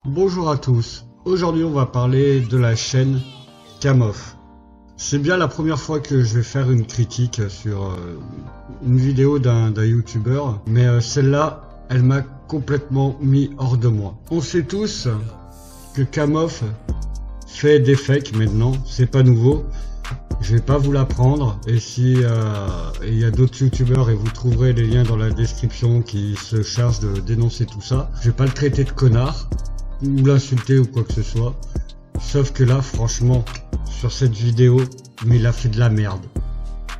Bonjour à tous, aujourd'hui on va parler de la chaîne Kamof. C'est bien la première fois que je vais faire une critique sur une vidéo d'un youtubeur, mais celle-là, elle m'a complètement mis hors de moi. On sait tous que Kamof fait des fakes maintenant, c'est pas nouveau. Je vais pas vous l'apprendre, et si il y a d'autres youtubeurs, et vous trouverez les liens dans la description qui se chargent de dénoncer tout ça, je vais pas le traiter de connard ou l'insulter ou quoi que ce soit, sauf que là franchement sur cette vidéo, mais il a fait de la merde.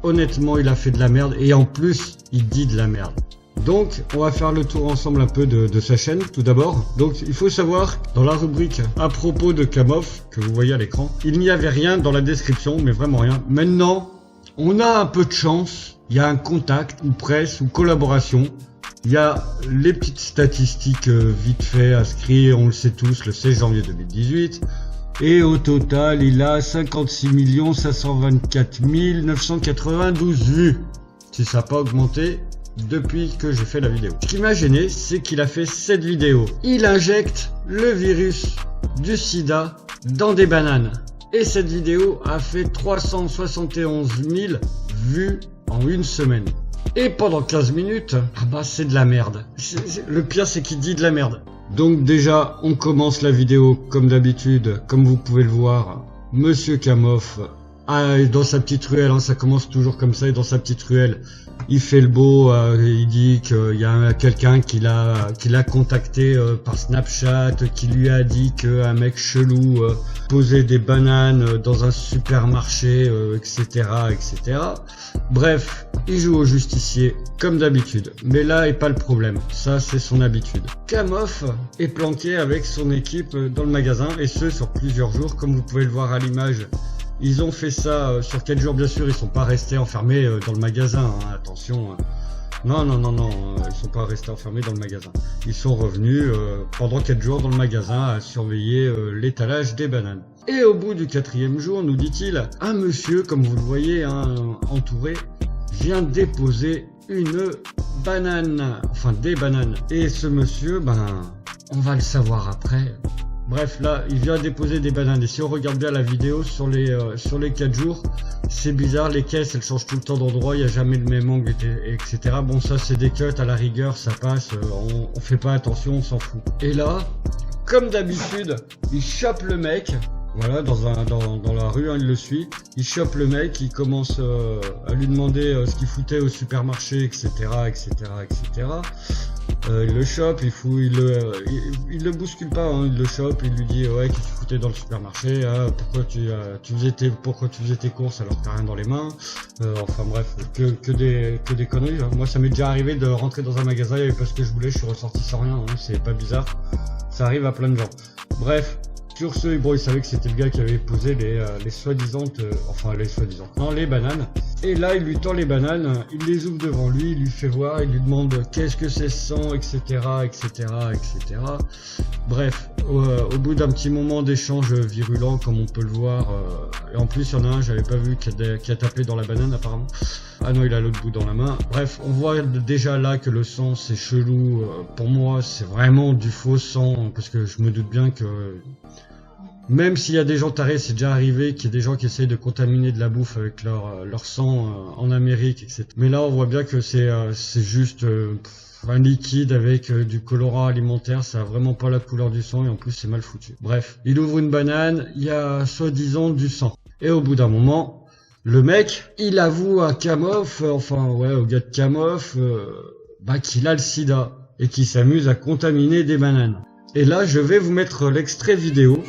Honnêtement il a fait de la merde, et en plus il dit de la merde. Donc on va faire le tour ensemble un peu de sa chaîne tout d'abord. Donc il faut savoir, dans la rubrique à propos de Kamof que vous voyez à l'écran, il n'y avait rien dans la description, mais vraiment rien. Maintenant on a un peu de chance, il y a un contact ou presse ou collaboration. Il y a les petites statistiques vite fait inscrites, on le sait tous, le 16 janvier 2018. Et au total, il a 56 524 992 vues. Si ça n'a pas augmenté depuis que j'ai fait la vidéo. Ce qui m'a gêné, c'est qu'il a fait cette vidéo. Il injecte le virus du sida dans des bananes. Et cette vidéo a fait 371 000 vues en une semaine. Et pendant 15 minutes, ah bah c'est de la merde. Le pire c'est qu'il dit de la merde. Donc déjà, on commence la vidéo comme d'habitude, comme vous pouvez le voir. Monsieur Kamof, dans sa petite ruelle, hein, ça commence toujours comme ça, et dans sa petite ruelle, il fait le beau, il dit qu'il y a quelqu'un qui l'a contacté par Snapchat, qui lui a dit qu'un mec chelou posait des bananes dans un supermarché, etc., etc. Bref, il joue au justicier comme d'habitude, mais là est pas le problème, ça c'est son habitude. Kamof est planqué avec son équipe dans le magasin, et ce sur plusieurs jours, comme vous pouvez le voir à l'image. Ils ont fait ça sur 4 jours, bien sûr, ils sont pas restés enfermés dans le magasin, hein, attention. Non, ils sont pas restés enfermés dans le magasin. Ils sont revenus pendant 4 jours dans le magasin à surveiller l'étalage des bananes. Et au bout du 4e jour, nous dit-il, un monsieur, comme vous le voyez, hein, entouré, vient déposer une banane, enfin des bananes. Et ce monsieur, on va le savoir après. Bref, là, il vient déposer des bananes. Et si on regarde bien la vidéo, sur les 4 jours, c'est bizarre, les caisses, elles changent tout le temps d'endroit, il n'y a jamais le même angle, etc. Bon, ça, c'est des cuts, à la rigueur, ça passe, on fait pas attention, on s'en fout. Et là, comme d'habitude, il chope le mec. Voilà, dans la rue, hein, il le suit. Il chope le mec, il commence à lui demander ce qu'il foutait au supermarché, etc., etc., etc. Il le chope, il le bouscule pas, hein, il le chope, il lui dit ouais, qu'est-ce que tu foutais dans le supermarché, pourquoi tu faisais tes courses alors que t'as rien dans les mains. Enfin bref, que des conneries. Hein. Moi, ça m'est déjà arrivé de rentrer dans un magasin et parce que je voulais, je suis ressorti sans rien. Hein, c'est pas bizarre. Ça arrive à plein de gens. Bref. Sur ce, bon, il savait que c'était le gars qui avait posé les soi-disant, les bananes. Et là, il lui tend les bananes, il les ouvre devant lui, il lui fait voir, il lui demande qu'est-ce que c'est ce sang, etc., etc., etc. Bref, au bout d'un petit moment d'échange virulent, comme on peut le voir, et en plus, il y en a un, j'avais pas vu, qui a tapé dans la banane apparemment. Ah non, il a l'autre bout dans la main. Bref, on voit déjà là que le sang, c'est chelou. Pour moi, c'est vraiment du faux sang, parce que je me doute bien que... Même s'il y a des gens tarés, c'est déjà arrivé qu'il y ait des gens qui essayent de contaminer de la bouffe avec leur sang en Amérique, etc. Mais là, on voit bien que c'est juste un liquide avec du colorant alimentaire, ça a vraiment pas la couleur du sang et en plus c'est mal foutu. Bref, il ouvre une banane, il y a soi-disant du sang. Et au bout d'un moment, le mec, il avoue à Kamof, au gars de Kamof, qu'il a le sida et qu'il s'amuse à contaminer des bananes. Et là, je vais vous mettre l'extrait vidéo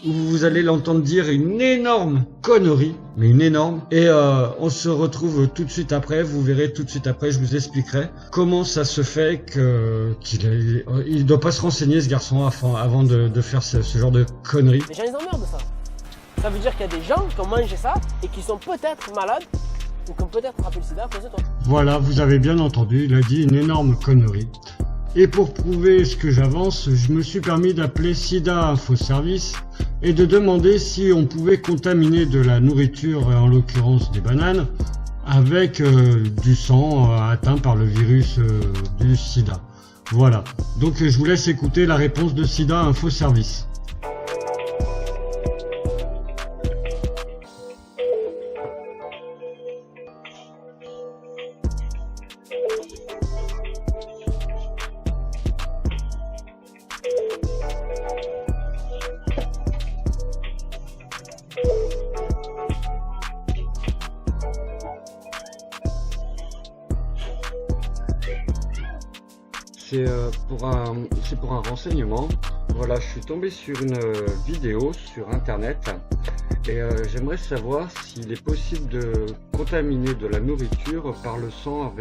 où vous allez l'entendre dire une énorme connerie, mais une énorme. Et on se retrouve tout de suite après, vous verrez tout de suite après, je vous expliquerai comment ça se fait qu'il doit pas se renseigner ce garçon avant de faire ce genre de conneries. Les gens ils emmerdent ça. Ça veut dire qu'il y a des gens qui ont mangé ça et qui sont peut-être malades ou qui ont peut-être attrapé le sida à cause de toi. Voilà, vous avez bien entendu, il a dit une énorme connerie. Et pour prouver ce que j'avance, je me suis permis d'appeler Sida Info Service et de demander si on pouvait contaminer de la nourriture, en l'occurrence des bananes, avec du sang atteint par le virus du sida. Voilà. Donc je vous laisse écouter la réponse de Sida Info Service. C'est pour un renseignement. Voilà, je suis tombé sur une vidéo sur internet et j'aimerais savoir s'il est possible de contaminer de la nourriture par le sang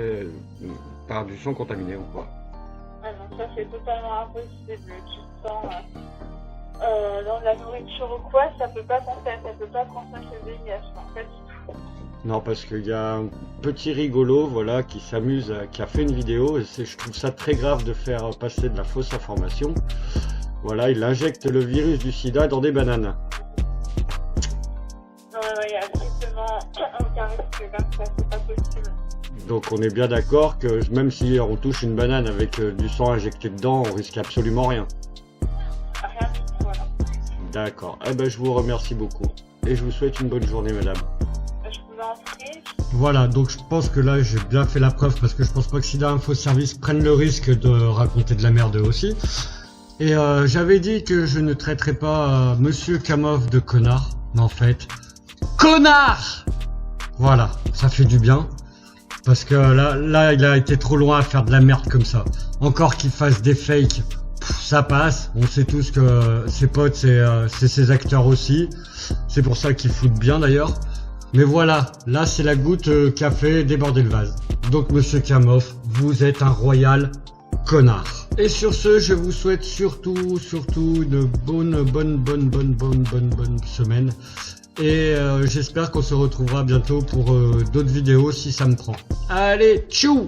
par du sang contaminé ou quoi. Ah non, ça c'est totalement impossible. Tu le sens dans la nourriture ou quoi, ça peut pas transmettre le VIH, en fait. Non, parce qu'il y a un petit rigolo, voilà, qui s'amuse, qui a fait une vidéo, et je trouve ça très grave de faire passer de la fausse information. Voilà, il injecte le virus du sida dans des bananes. Non, il y a strictement aucun risque comme ça, c'est pas possible. Donc on est bien d'accord que même si on touche une banane avec du sang injecté dedans, on risque absolument rien. Rien du tout, voilà. D'accord, eh ben je vous remercie beaucoup, et je vous souhaite une bonne journée, madame. Voilà, donc je pense que là j'ai bien fait la preuve parce que je pense pas que Sida Info Service prenne le risque de raconter de la merde aussi. Et j'avais dit que je ne traiterais pas Monsieur Kamov de connard, mais en fait, connard! Voilà, ça fait du bien. Parce que là il a été trop loin à faire de la merde comme ça. Encore qu'il fasse des fakes, ça passe. On sait tous que ses potes c'est ses acteurs aussi. C'est pour ça qu'ils foutent bien d'ailleurs. Mais voilà, là c'est la goutte qui a fait déborder le vase. Donc Monsieur Kamov, vous êtes un royal connard. Et sur ce, je vous souhaite surtout une bonne semaine. Et j'espère qu'on se retrouvera bientôt pour d'autres vidéos si ça me prend. Allez, tchou!